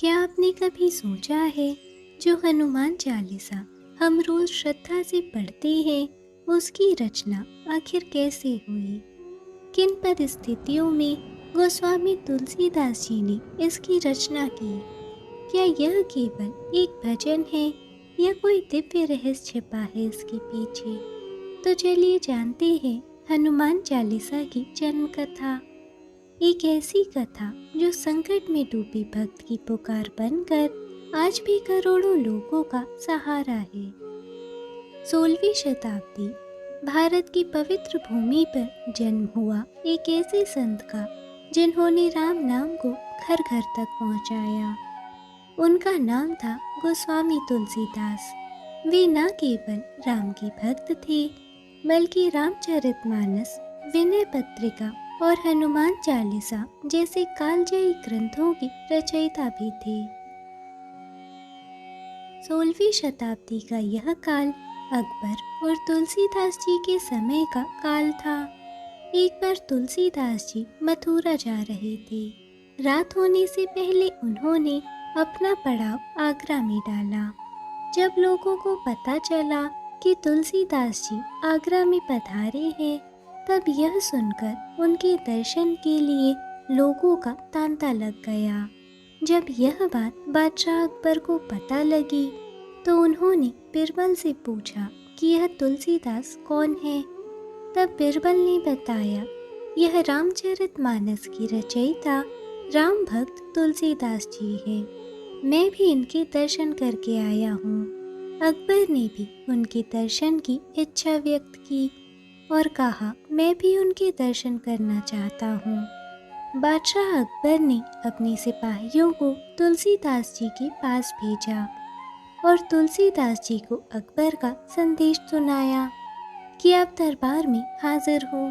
क्या आपने कभी सोचा है, जो हनुमान चालीसा हम रोज श्रद्धा से पढ़ते हैं, उसकी रचना आखिर कैसे हुई? किन परिस्थितियों में गोस्वामी तुलसीदास जी ने इसकी रचना की? क्या यह केवल एक भजन है या कोई दिव्य रहस्य छिपा है इसके पीछे? तो चलिए जानते हैं हनुमान चालीसा की जन्म कथा। एक ऐसी कथा जो संकट में डूबे भक्त की पुकार बनकर आज भी करोड़ों लोगों का सहारा है। 16वीं शताब्दी भारत की पवित्र भूमि पर जन्म हुआ एक ऐसे संत का, जिन्होंने राम नाम को घर घर तक पहुंचाया। उनका नाम था गोस्वामी तुलसीदास। वे न केवल राम के भक्त थे, बल्कि रामचरितमानस, विनय पत्रिका और हनुमान चालीसा जैसे कालजयी ग्रंथों की रचयिता भी थे। 16वीं शताब्दी का यह काल अकबर और तुलसीदास जी के समय का काल था। एक बार तुलसीदास जी मथुरा जा रहे थे। रात होने से पहले उन्होंने अपना पड़ाव आगरा में डाला। जब लोगों को पता चला कि तुलसीदास जी आगरा में पधारे हैं, तब यह सुनकर उनके दर्शन के लिए लोगों का तांता लग गया। जब यह बात बादशाह अकबर को पता लगी, तो उन्होंने बिरबल से पूछा कि यह तुलसीदास कौन है। तब बिरबल ने बताया, यह रामचरितमानस की रचयिता राम भक्त तुलसीदास जी हैं। मैं भी इनके दर्शन करके आया हूँ। अकबर ने भी उनके दर्शन की इच्छा व्यक्त की और कहा, मैं भी उनके दर्शन करना चाहता हूँ। बादशाह अकबर ने अपने सिपाहियों को तुलसीदास जी के पास भेजा और तुलसीदास जी को अकबर का संदेश सुनाया कि आप दरबार में हाजिर हो।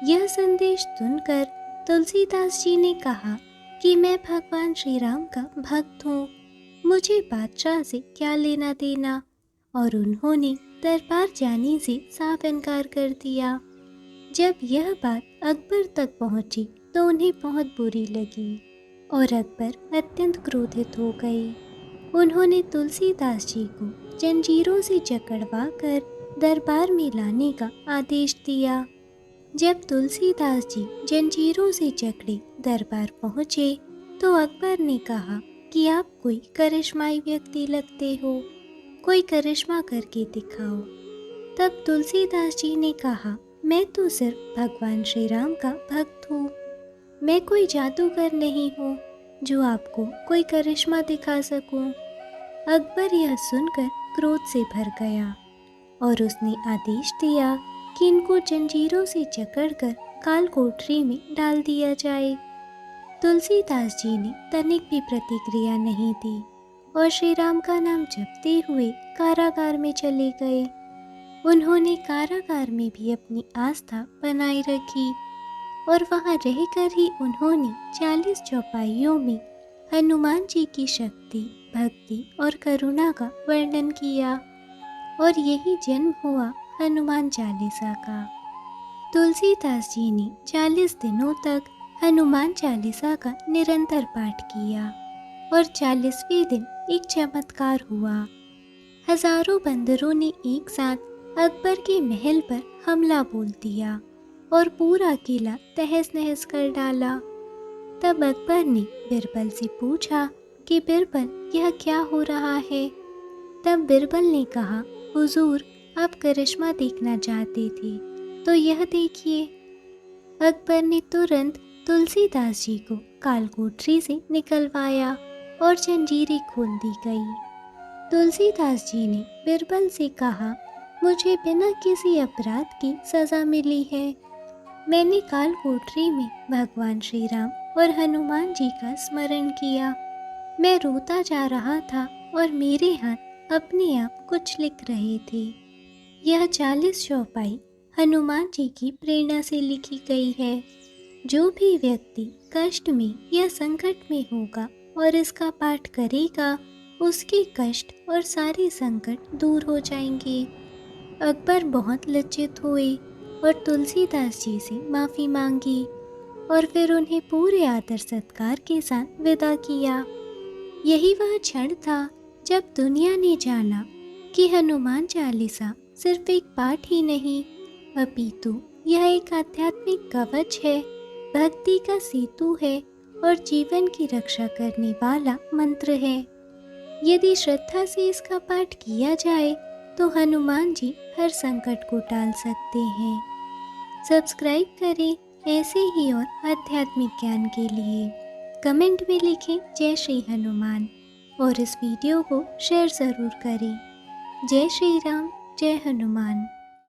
यह संदेश सुनकर तुलसीदास जी ने कहा कि मैं भगवान श्री राम का भक्त हूँ, मुझे बादशाह से क्या लेना देना, और उन्होंने दरबार जाने से साफ इनकार कर दिया। जब यह बात अकबर तक पहुंची तो उन्हें बहुत बुरी लगी और अकबर अत्यंत क्रोधित हो गए। उन्होंने तुलसीदास जी को जंजीरों से जकड़वा कर दरबार में लाने का आदेश दिया। जब तुलसीदास जी जंजीरों से जकड़े दरबार पहुँचे, तो अकबर ने कहा कि आप कोई करिश्माई व्यक्ति लगते हो, कोई करिश्मा करके दिखाओ। तब तुलसीदास जी ने कहा, मैं तो सिर्फ भगवान श्री राम का भक्त हूँ, मैं कोई जादूगर नहीं हूँ जो आपको कोई करिश्मा दिखा सकूं। अकबर यह सुनकर क्रोध से भर गया और उसने आदेश दिया कि इनको जंजीरों से जकड़कर काल कोठरी में डाल दिया जाए। तुलसीदास जी ने तनिक भी प्रतिक्रिया नहीं दी और श्री राम का नाम जपते हुए कारागार में चले गए। उन्होंने कारागार में भी अपनी आस्था बनाए रखी और वहां रहकर ही उन्होंने 40 चौपाइयों में हनुमान जी की शक्ति, भक्ति और करुणा का वर्णन किया और यही जन्म हुआ हनुमान चालीसा का। तुलसीदास जी ने 40 दिनों तक हनुमान चालीसा का निरंतर पाठ किया और 40वें दिन एक चमत्कार हुआ। हजारों बंदरों ने एक साथ अकबर के महल पर हमला बोल दिया और पूरा किला तहस नहस कर डाला। तब अकबर ने बिरबल से पूछा कि बिरबल, यह क्या हो रहा है? तब बिरबल ने कहा, हुजूर, आप करिश्मा देखना चाहते थे तो यह देखिए। अकबर ने तुरंत तुलसीदास जी को कालकोठरी से निकलवाया और जंजीरें खोल दी गई। तुलसीदास जी ने बिरबल से कहा, मुझे बिना किसी अपराध की सजा मिली है। मैंने काल कोठरी में भगवान श्री राम और हनुमान जी का स्मरण किया। मैं रोता जा रहा था और मेरे हाथ अपने आप कुछ लिख रहे थे। यह 40 चौपाई हनुमान जी की प्रेरणा से लिखी गई है। जो भी व्यक्ति कष्ट में या संकट में होगा और इसका पाठ करेगा, उसके कष्ट और सारे संकट दूर हो जाएंगे। अकबर बहुत लज्जित हुए और तुलसीदास जी से माफ़ी मांगी और फिर उन्हें पूरे आदर सत्कार के साथ विदा किया। यही वह क्षण था जब दुनिया ने जाना कि हनुमान चालीसा सिर्फ एक पाठ ही नहीं, अपितु यह एक आध्यात्मिक कवच है, भक्ति का सेतु है और जीवन की रक्षा करने वाला मंत्र है। यदि श्रद्धा से इसका पाठ किया जाए तो हनुमान जी हर संकट को टाल सकते हैं। सब्सक्राइब करें ऐसे ही और आध्यात्मिक ज्ञान के लिए। कमेंट में लिखें जय श्री हनुमान और इस वीडियो को शेयर ज़रूर करें। जय श्री राम, जय हनुमान।